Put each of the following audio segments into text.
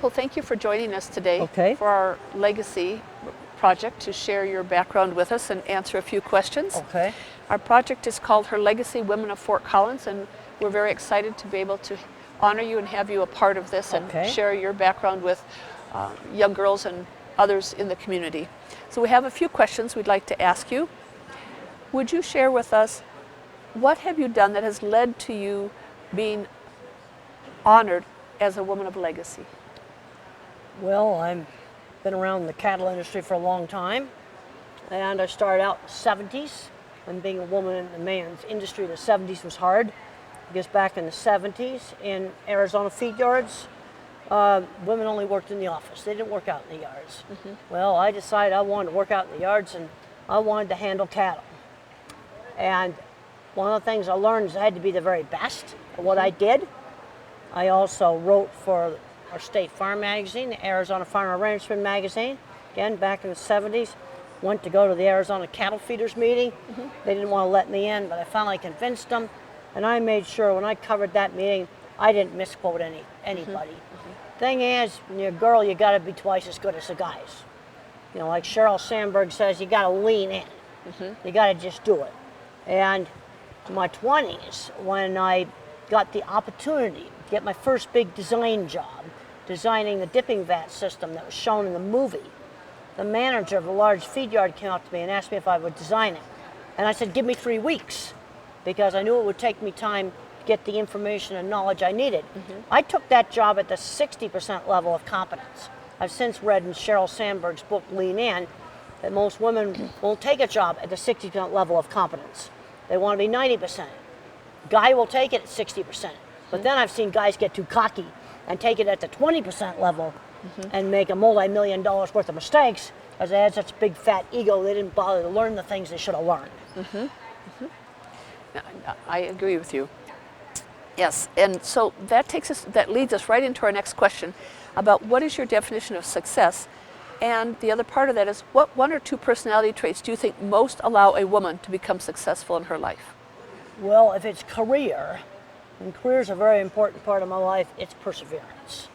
Dimple, thank you for joining us today Okay. for our legacy project to share your background with us and answer a few questions. Okay. Our project is called Her Legacy Women of Fort Collins, and we're very excited to be able to honor you and have you a part of this and Okay. share your background with young girls and others in the community. So we have a few questions we'd like to ask you. Would you share with us what have you done that has led to you being honored as a woman of legacy? Well, I've been around the cattle industry for a long time, and I started out in the 70s, and being a woman in the man's industry in the 70s was hard, because back in the 70s in Arizona feed yards, women only worked in the office. They didn't work out in the yards. Well, I decided I wanted to work out in the yards, and I wanted to handle cattle. And one of the things I learned is I had to be the very best at what I did. I also wrote for our state farm magazine, the Arizona Farmer Ranchman magazine, again back in the 70s. Went to go to the Arizona Cattle Feeders meeting. They didn't want to let me in, but I finally convinced them, and I made sure when I covered that meeting, I didn't misquote anybody. Thing is, when you're a girl, you got to be twice as good as the guys. You know, like Sheryl Sandberg says, you got to lean in. You got to just do it. And in my 20s, when I got the opportunity to get my first big design job, designing the dipping vat system that was shown in the movie, the manager of a large feed yard came up to me and asked me if I would design it. And I said, give me 3 weeks, because I knew it would take me time to get the information and knowledge I needed. I took that job at the 60% level of competence. I've since read in Sheryl Sandberg's book, Lean In, that most women won't take a job at the 60% level of competence. They want to be 90%. Guy will take it at 60%. But then I've seen guys get too cocky and take it at the 20% level and make a multi-million dollars worth of mistakes because they had such a big fat ego they didn't bother to learn the things they should have learned. I agree with you. Yes, and so that leads us right into our next question about what is your definition of success? And the other part of that is, what 1 or 2 personality traits do you think most allow a woman to become successful in her life? Well, if it's career, and career is a very important part of my life, it's perseverance.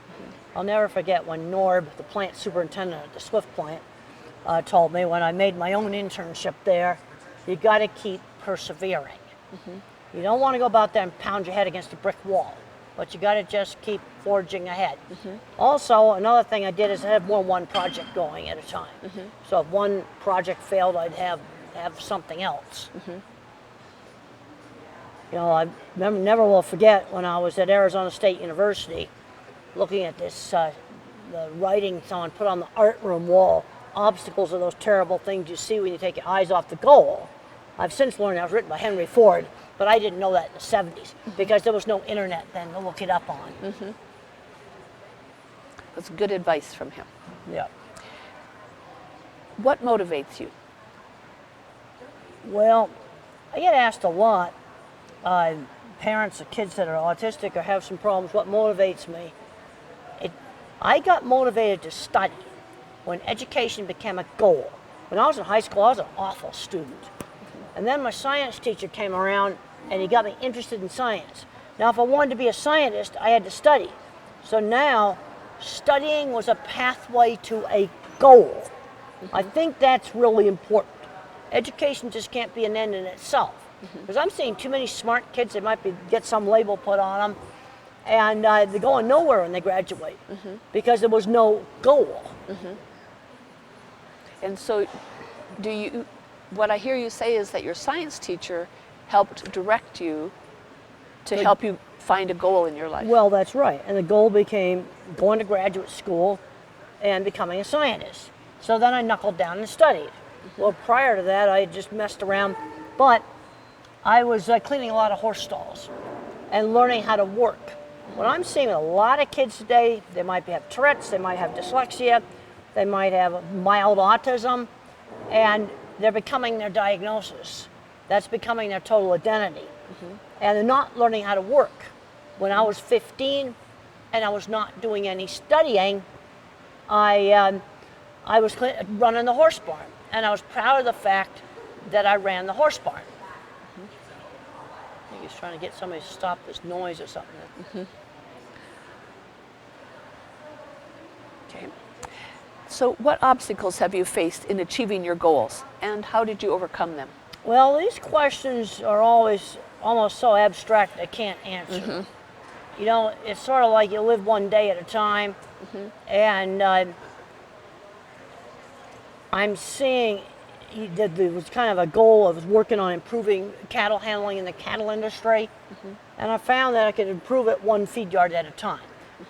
I'll never forget when Norb, the plant superintendent at the Swift plant, told me when I made my own internship there, you got to keep persevering. You don't want to go about there and pound your head against a brick wall, but you got to just keep forging ahead. Also, another thing I did is I had more one project going at a time. So if one project failed, I'd have something else. You know, I never will forget when I was at Arizona State University looking at this, the writing someone put on the art room wall, obstacles are those terrible things you see when you take your eyes off the goal. I've since learned that was written by Henry Ford, but I didn't know that in the 70s because there was no internet then to look it up on. That's good advice from him. Yeah. What motivates you? Well, I get asked a lot, parents of kids that are autistic or have some problems, what motivates me? I got motivated to study when education became a goal. When I was in high school, I was an awful student. And then my science teacher came around and he got me interested in science. Now, if I wanted to be a scientist, I had to study. So now, studying was a pathway to a goal. I think that's really important. Education just can't be an end in itself. Because I'm seeing too many smart kids, they might get some label put on them, and they're going nowhere when they graduate because there was no goal. And so what I hear you say is that your science teacher helped direct you to help you find a goal in your life. Well, that's right. And the goal became going to graduate school and becoming a scientist. So then I knuckled down and studied. Well, prior to that, I just messed around, but I was cleaning a lot of horse stalls and learning how to work. What I'm seeing with a lot of kids today, they might have Tourette's, they might have dyslexia, they might have mild autism, and they're becoming their diagnosis. That's becoming their total identity. And they're not learning how to work. When I was 15 and I was not doing any studying, I was running the horse barn. And I was proud of the fact that I ran the horse barn. I think he's trying to get somebody to stop this noise or something. Okay. So what obstacles have you faced in achieving your goals, and how did you overcome them? Well, these questions are always almost so abstract I can't answer. You know, it's sort of like you live one day at a time, and I'm seeing that there was kind of a goal. I was working on improving cattle handling in the cattle industry, and I found that I could improve it one feed yard at a time.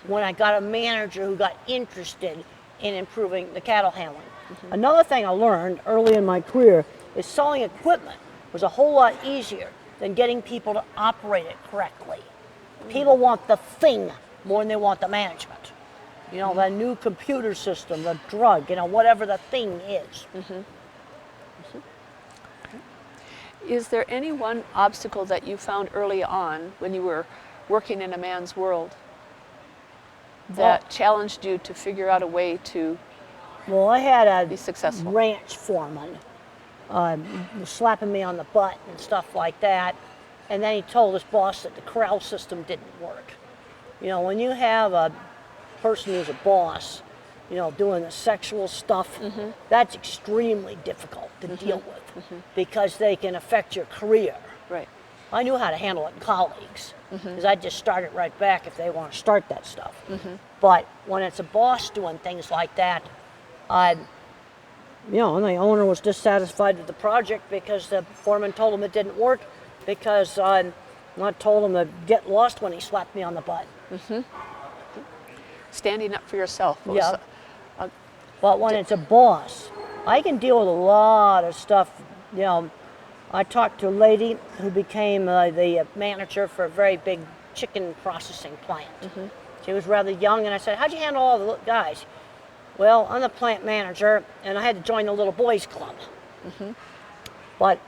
When I got a manager who got interested in improving the cattle handling. Another thing I learned early in my career is selling equipment was a whole lot easier than getting people to operate it correctly. People want the thing more than they want the management. You know, the new computer system, the drug, you know, whatever the thing is. Is there any one obstacle that you found early on when you were working in a man's world that challenged you to figure out a way to Well, I had be a successful? ranch foreman slapping me on the butt and stuff like that. And then he told his boss that the corral system didn't work. You know, when you have a person who's a boss, you know, doing the sexual stuff, that's extremely difficult to deal with because they can affect your career. Right. I knew how to handle it in colleagues because I just start it right back if they want to start that stuff. But when it's a boss doing things like that, you know, and the owner was dissatisfied with the project because the foreman told him it didn't work because I told him to get lost when he slapped me on the butt. Standing up for yourself. Yeah. But when it's a boss, I can deal with a lot of stuff. You know, I talked to a lady who became the manager for a very big chicken processing plant. She was rather young, and I said, "How'd you handle all the guys?" "Well, I'm the plant manager, and I had to join the little boys club." But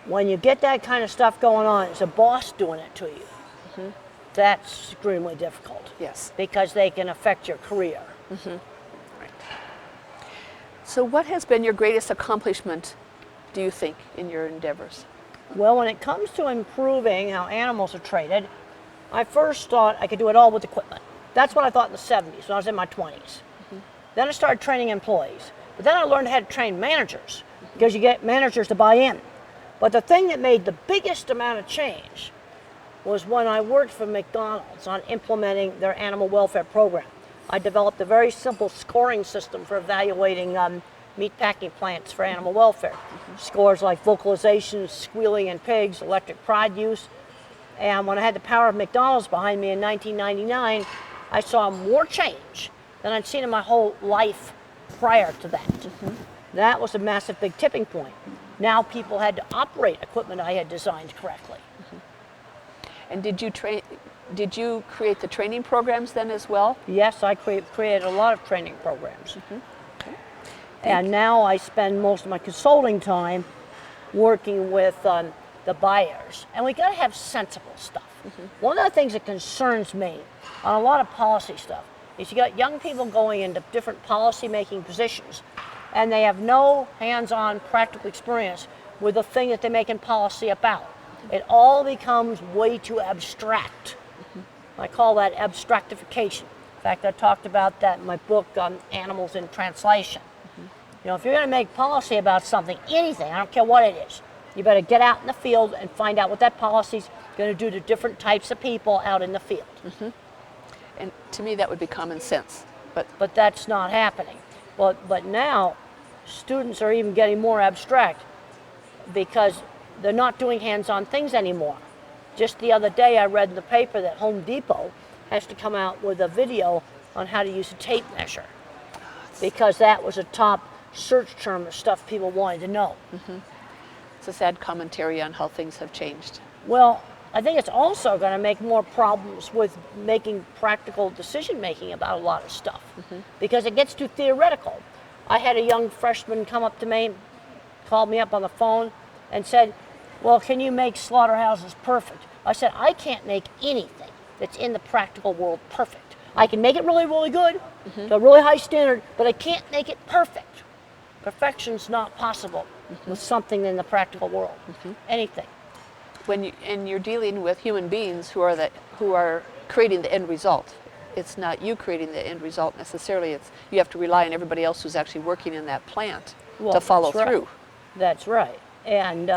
when you get that kind of stuff going on, it's a boss doing it to you. That's extremely difficult. Yes. Because they can affect your career. Right. So what has been your greatest accomplishment, do you think, in your endeavors? Well, when it comes to improving how animals are traded, I first thought I could do it all with equipment. That's what I thought in the 70s when I was in my 20s. Then I started training employees. But then I learned how to train managers because you get managers to buy in. But the thing that made the biggest amount of change was when I worked for McDonald's on implementing their animal welfare program. I developed a very simple scoring system for evaluating meat packing plants for animal welfare. Scores like vocalization, squealing in pigs, electric pride use. And when I had the power of McDonald's behind me in 1999, I saw more change than I'd seen in my whole life prior to that. That was a massive big tipping point. Now people had to operate equipment I had designed correctly. And did you create the training programs then as well? Yes, I created a lot of training programs. And now I spend most of my consulting time working with the buyers. And we got to have sensible stuff. One of the things that concerns me on a lot of policy stuff is you got young people going into different policy making positions and they have no hands-on practical experience with the thing that they're making policy about. It all becomes way too abstract. I call that abstractification. In fact, I talked about that in my book on Animals in Translation. You know, if you're going to make policy about something, anything, I don't care what it is, you better get out in the field and find out what that policy's going to do to different types of people out in the field. And to me, that would be common sense. But that's not happening. But now, students are even getting more abstract because they're not doing hands-on things anymore. Just the other day, I read in the paper that Home Depot has to come out with a video on how to use a tape measure because that was a top search term of stuff people wanted to know. It's a sad commentary on how things have changed. Well, I think it's also going to make more problems with making practical decision making about a lot of stuff because it gets too theoretical. I had a young freshman come up to me, called me up on the phone and said, "Well, can you make slaughterhouses perfect?" I said, "I can't make anything that's in the practical world perfect. I can make it really, really good, to a really high standard, but I can't make it perfect. Perfection's not possible with something in the practical world, anything." And you're dealing with human beings who are creating the end result. it's not you creating the end result necessarily. It's you have to rely on everybody else who's actually working in that plant to follow that's right. through. That's right. And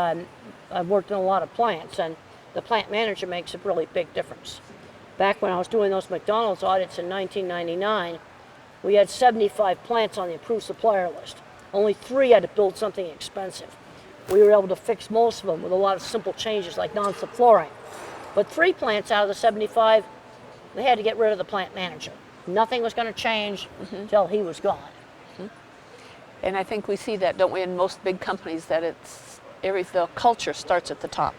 I've worked in a lot of plants, and the plant manager makes a really big difference. Back when I was doing those McDonald's audits in 1999, we had 75 plants on the approved supplier list. Only 3 had to build something expensive. We were able to fix most of them with a lot of simple changes like non-slip flooring. But 3 plants out of the 75, they had to get rid of the plant manager. Nothing was going to change until he was gone. And I think we see that, don't we, in most big companies, that the culture starts at the top.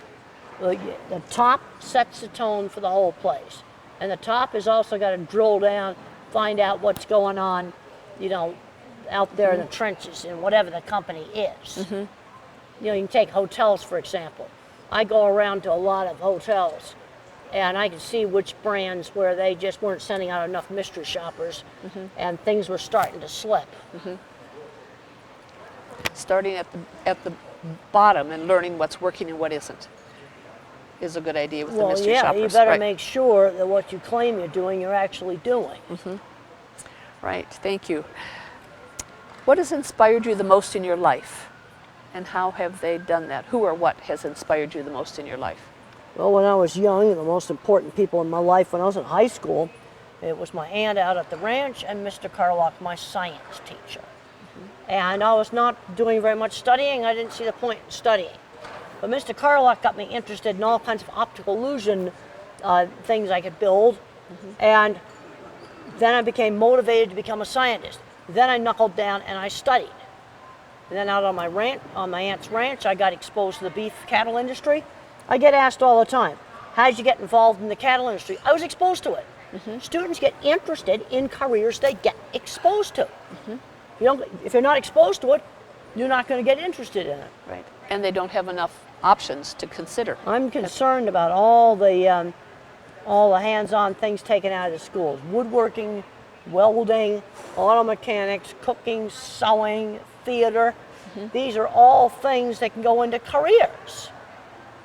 Well, the top sets the tone for the whole place. And the top has also got to drill down, find out what's going on, out there in the trenches in whatever the company is. You can take hotels, for example. I go around to a lot of hotels, and I can see which brands where they just weren't sending out enough mystery shoppers, and things were starting to slip. Starting at the bottom and learning what's working and what isn't is a good idea with the mystery shoppers. You better make sure that what you claim you're doing, you're actually doing. Right, thank you. What has inspired you the most in your life? And how have they done that? Who or what has inspired you the most in your life? Well, when I was young, the most important people in my life when I was in high school, it was my aunt out at the ranch and Mr. Carlock, my science teacher. And I was not doing very much studying. I didn't see the point in studying. But Mr. Carlock got me interested in all kinds of optical illusion things I could build. And then I became motivated to become a scientist. Then I knuckled down and I studied. And then out on my aunt's ranch, I got exposed to the beef cattle industry. I get asked all the time, how did you get involved in the cattle industry? I was exposed to it. Students get interested in careers they get exposed to. If you're not exposed to it, you're not going to get interested in it. Right. And they don't have enough options to consider. I'm concerned about all the hands-on things taken out of the schools. Woodworking, welding, auto mechanics, cooking, sewing, theater. These are all things that can go into careers.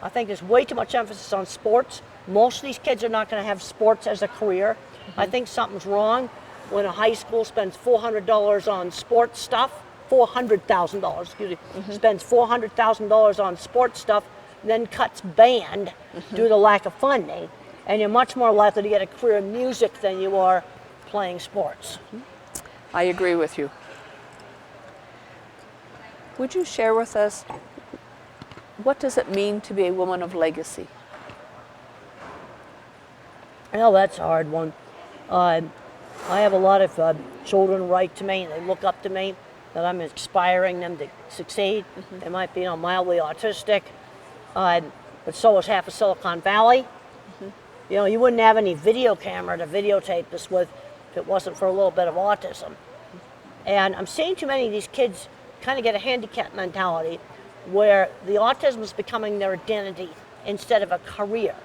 I think there's way too much emphasis on sports. Most of these kids are not going to have sports as a career. I think something's wrong when a high school spends $400 on sports stuff, $400,000, excuse me, spends $400,000 on sports stuff, then cuts band due to lack of funding, and you're much more likely to get a career in music than you are playing sports. I agree with you. Would you share with us, what does it mean to be a woman of legacy? Well, that's a hard one. I have a lot of children write to me and they look up to me, that I'm inspiring them to succeed. They might be mildly autistic, but so is half of Silicon Valley. You wouldn't have any video camera to videotape this with if it wasn't for a little bit of autism. And I'm seeing too many of these kids kind of get a handicap mentality where the autism is becoming their identity instead of a career.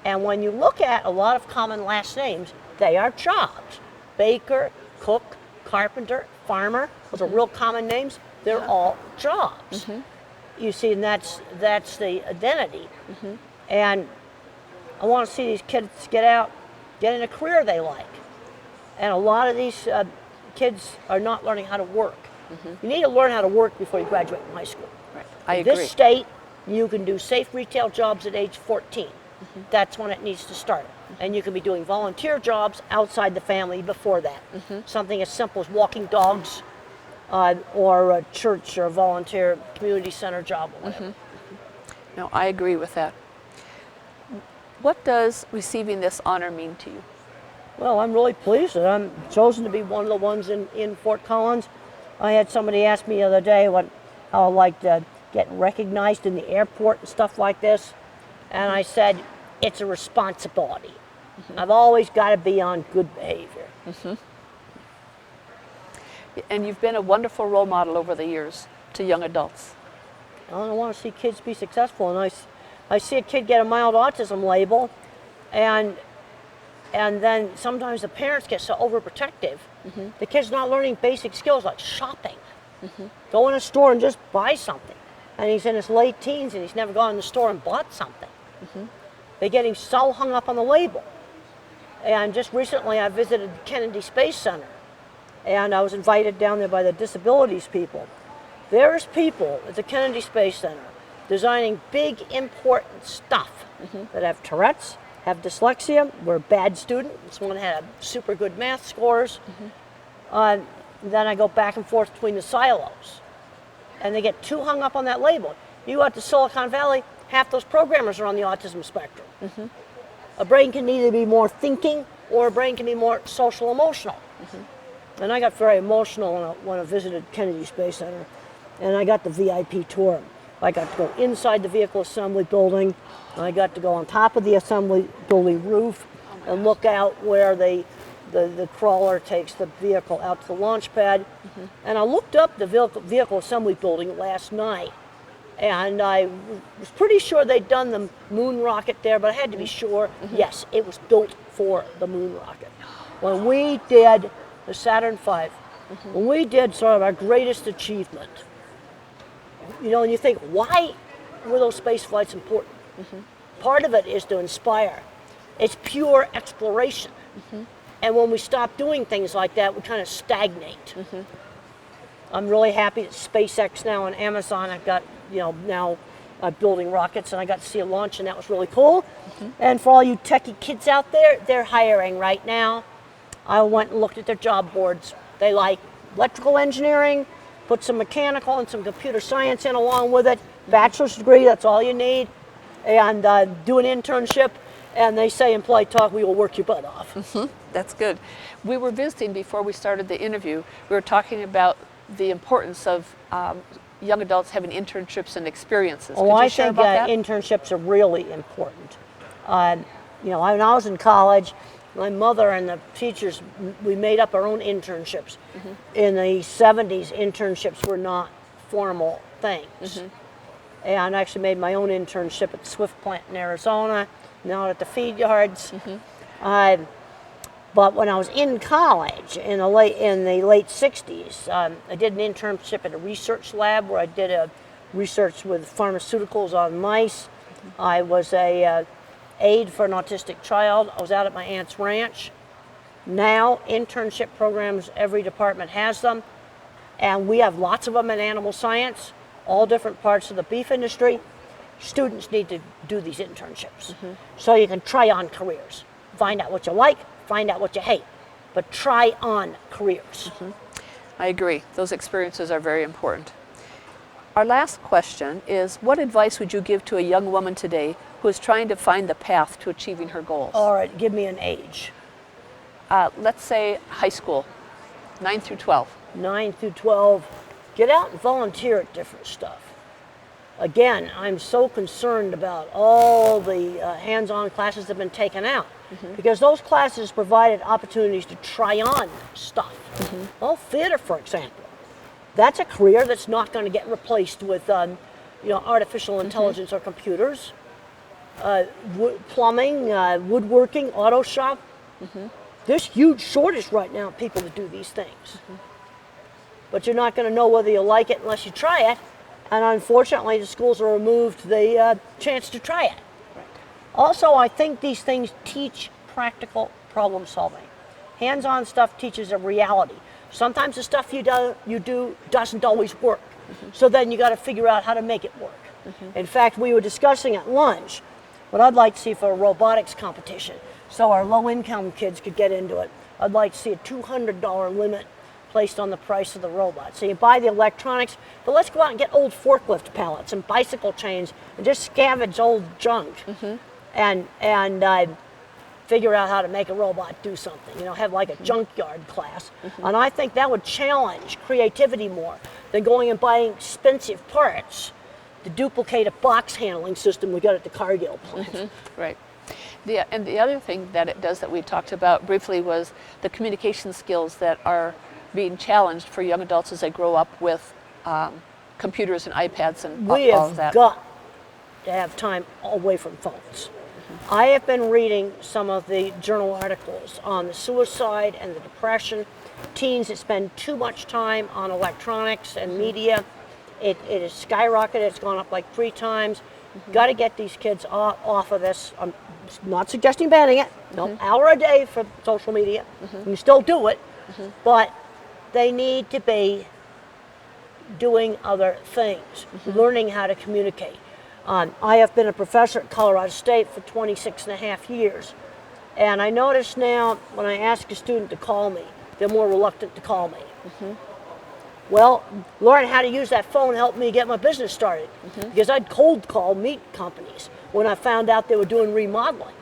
And when you look at a lot of common last names, they are jobs. Baker, cook, carpenter, farmer, those are real common names. They're all jobs. You see, and that's the identity. And I want to see these kids get out, get in a career they like. And a lot of these kids are not learning how to work. You need to learn how to work before you graduate from high school. Right. I In agree. this state, you can do safe retail jobs at age 14. That's when it needs to start. And you can be doing volunteer jobs outside the family before that. Something as simple as walking dogs or a church or a volunteer community center job or whatever. No, I agree with that. What does receiving this honor mean to you? Well, I'm really pleased that I'm chosen to be one of the ones in Fort Collins. I had somebody ask me the other day how I liked getting recognized in the airport and stuff like this. And I said, it's a responsibility. I've always got to be on good behavior. And you've been a wonderful role model over the years to young adults. I want to see kids be successful. And I see a kid get a mild autism label, and then sometimes the parents get so overprotective. The kid's not learning basic skills like shopping. Go in a store and just buy something. And he's in his late teens and he's never gone in the store and bought something. They're getting so hung up on the label. And just recently I visited the Kennedy Space Center, and I was invited down there by the disabilities people. There's people at the Kennedy Space Center designing big, important stuff that have Tourette's, have dyslexia, were a bad student. This one had super good math scores. Then I go back and forth between the silos, and they get too hung up on that label. You go out to Silicon Valley, half those programmers are on the autism spectrum. A brain can either be more thinking or a brain can be more social emotional. And I got very emotional when I visited Kennedy Space Center, and I got the VIP tour. I got to go inside the vehicle assembly building, and I got to go on top of the assembly building roof and look out where the crawler takes the vehicle out to the launch pad. And I looked up the vehicle assembly building last night, and I was pretty sure they'd done the moon rocket there, but I had to be sure. Yes, it was built for the moon rocket. When we did the Saturn V, when we did sort of our greatest achievement, you know, and you think, why were those space flights important? Part of it is to inspire. It's pure exploration. And when we stop doing things like that, we kind of stagnate. I'm really happy that SpaceX now and Amazon have got, you know, now building rockets, and I got to see a launch, and that was really cool. And for all you techie kids out there, they're hiring right now. I went and looked at their job boards. They like electrical engineering, put some mechanical and some computer science in along with it. Bachelor's degree, that's all you need. And do an internship, and they say in polite talk, we will work your butt off. That's good. We were visiting before we started the interview. We were talking about the importance of young adults having internships and experiences. Oh, I think internships are really important. You know, when I was in college, my mother and the teachers, we made up our own internships. In the 70s, internships were not formal things. And I actually made my own internship at the Swift plant in Arizona, now at the feed yards. But when I was in college in the late 60s, I did an internship at a research lab where I did a research with pharmaceuticals on mice. I was a aide for an autistic child. I was out at my aunt's ranch. Now, internship programs, every department has them, and we have lots of them in animal science, all different parts of the beef industry. Students need to do these internships so you can try on careers. Find out what you like, find out what you hate, but try on careers. I agree. Those experiences are very important. Our last question is, what advice would you give to a young woman today who is trying to find the path to achieving her goals? All right, give me an age. Let's say high school, 9 through 12. 9 through 12, get out and volunteer at different stuff. Again, I'm so concerned about all the hands-on classes that have been taken out because those classes provided opportunities to try on stuff. Well, theater, for example, that's a career that's not going to get replaced with you know, artificial intelligence or computers. Plumbing, woodworking, auto shop. There's huge shortage right now of people that do these things. But you're not going to know whether you like it unless you try it. And unfortunately, the schools have removed the chance to try it. Also, I think these things teach practical problem solving. Hands-on stuff teaches a reality. Sometimes the stuff you do doesn't always work. So then you got to figure out how to make it work. In fact, we were discussing at lunch what I'd like to see for a robotics competition so our low-income kids could get into it. I'd like to see a $200 limit placed on the price of the robot. So you buy the electronics, but let's go out and get old forklift pallets and bicycle chains and just scavenge old junk and figure out how to make a robot do something. You know, have like a junkyard class. And I think that would challenge creativity more than going and buying expensive parts to duplicate a box handling system we got at the Cargill plant. Right. And the other thing that it does that we talked about briefly was the communication skills that are being challenged for young adults as they grow up with computers and iPads and all of that. We have got to have time away from phones. I have been reading some of the journal articles on the suicide and the depression. Teens that spend too much time on electronics and media. It has skyrocketed. It's gone up like 3 times. Got to get these kids off of this. not suggesting banning it. No, hour a day for social media. You can still do it, but they need to be doing other things, learning how to communicate. I have been a professor at Colorado State for 26 and a half years, and I notice now when I ask a student to call me, they're more reluctant to call me. Well, learn how to use that phone helped me get my business started, because I'd cold call meat companies when I found out they were doing remodeling.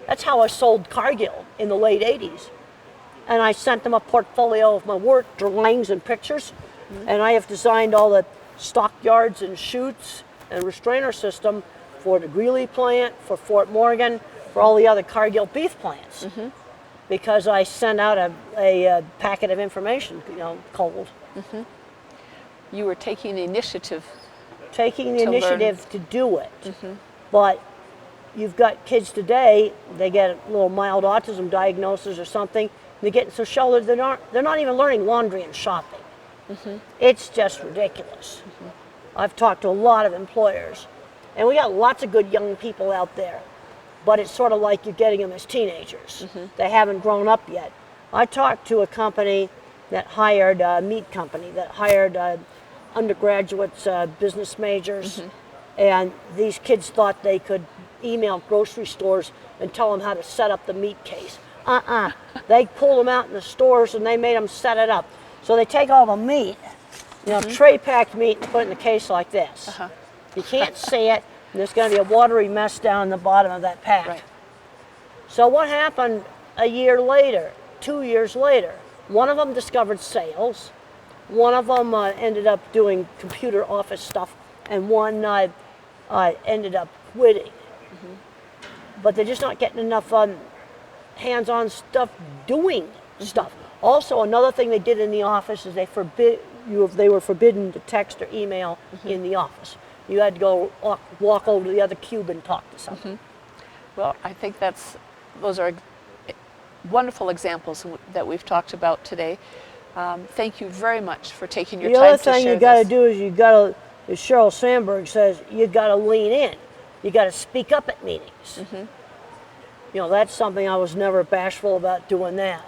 That's how I sold Cargill in the late 80s. And I sent them a portfolio of my work, drawings and pictures, and I have designed all the stockyards and chutes and restrainer system for the Greeley plant, for Fort Morgan, for all the other Cargill beef plants, because I sent out a packet of information, cold. You were taking the initiative. Taking the To initiative learn. to do it. But you've got kids today, they get a little mild autism diagnosis or something, they're getting so sheltered they're not even learning laundry and shopping. It's just ridiculous. I've talked to a lot of employers, and we got lots of good young people out there, but it's sort of like you're getting them as teenagers. They haven't grown up yet. I talked to a company that hired a meat company that hired undergraduates, business majors, and these kids thought they could email grocery stores and tell them how to set up the meat case. They pulled them out in the stores and they made them set it up. So they take all the meat, tray packed meat, and put it in the case like this. You can't see it, and there's going to be a watery mess down the bottom of that pack. Right. So what happened a year later, 2 years later? One of them discovered sales, one of them ended up doing computer office stuff, and one ended up quitting. But they're just not getting enough hands-on stuff doing stuff. Also, another thing they did in the office is they were forbidden to text or email in the office. You had to go walk over to the other cube and talk to someone. Well, I think those are wonderful examples that we've talked about today. Thank you very much for taking your The time other to thing share you got to this. do is as Sheryl Sandberg says, you got to lean in. You got to speak up at meetings. That's something I was never bashful about doing that.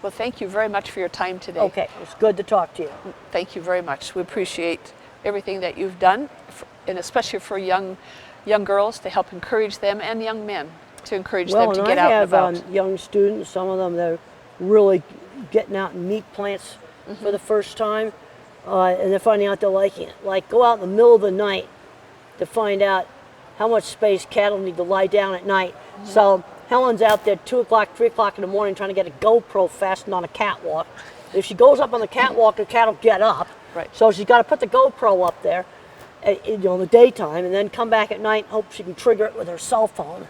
Well, thank you very much for your time today. Okay, it's good to talk to you. Thank you very much. We appreciate everything that you've done, and especially for young girls, to help encourage them, and young men to encourage them to get out and about. I have young students, some of them that are really getting out in meat plants for the first time, and they're finding out they're liking it. Like, go out in the middle of the night to find out how much space cattle need to lie down at night. So Helen's out there 2 o'clock, 3 o'clock in the morning trying to get a GoPro fastened on a catwalk. If she goes up on the catwalk, the cattle get up. Right. So she's got to put the GoPro up there in the daytime, and then come back at night and hope she can trigger it with her cell phone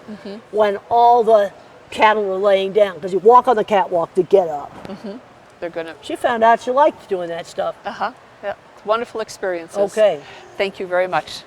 when all the cattle are laying down, because you walk on the catwalk to get up. They're gonna. She found out she liked doing that stuff. Yeah. Wonderful experiences. Okay. Thank you very much.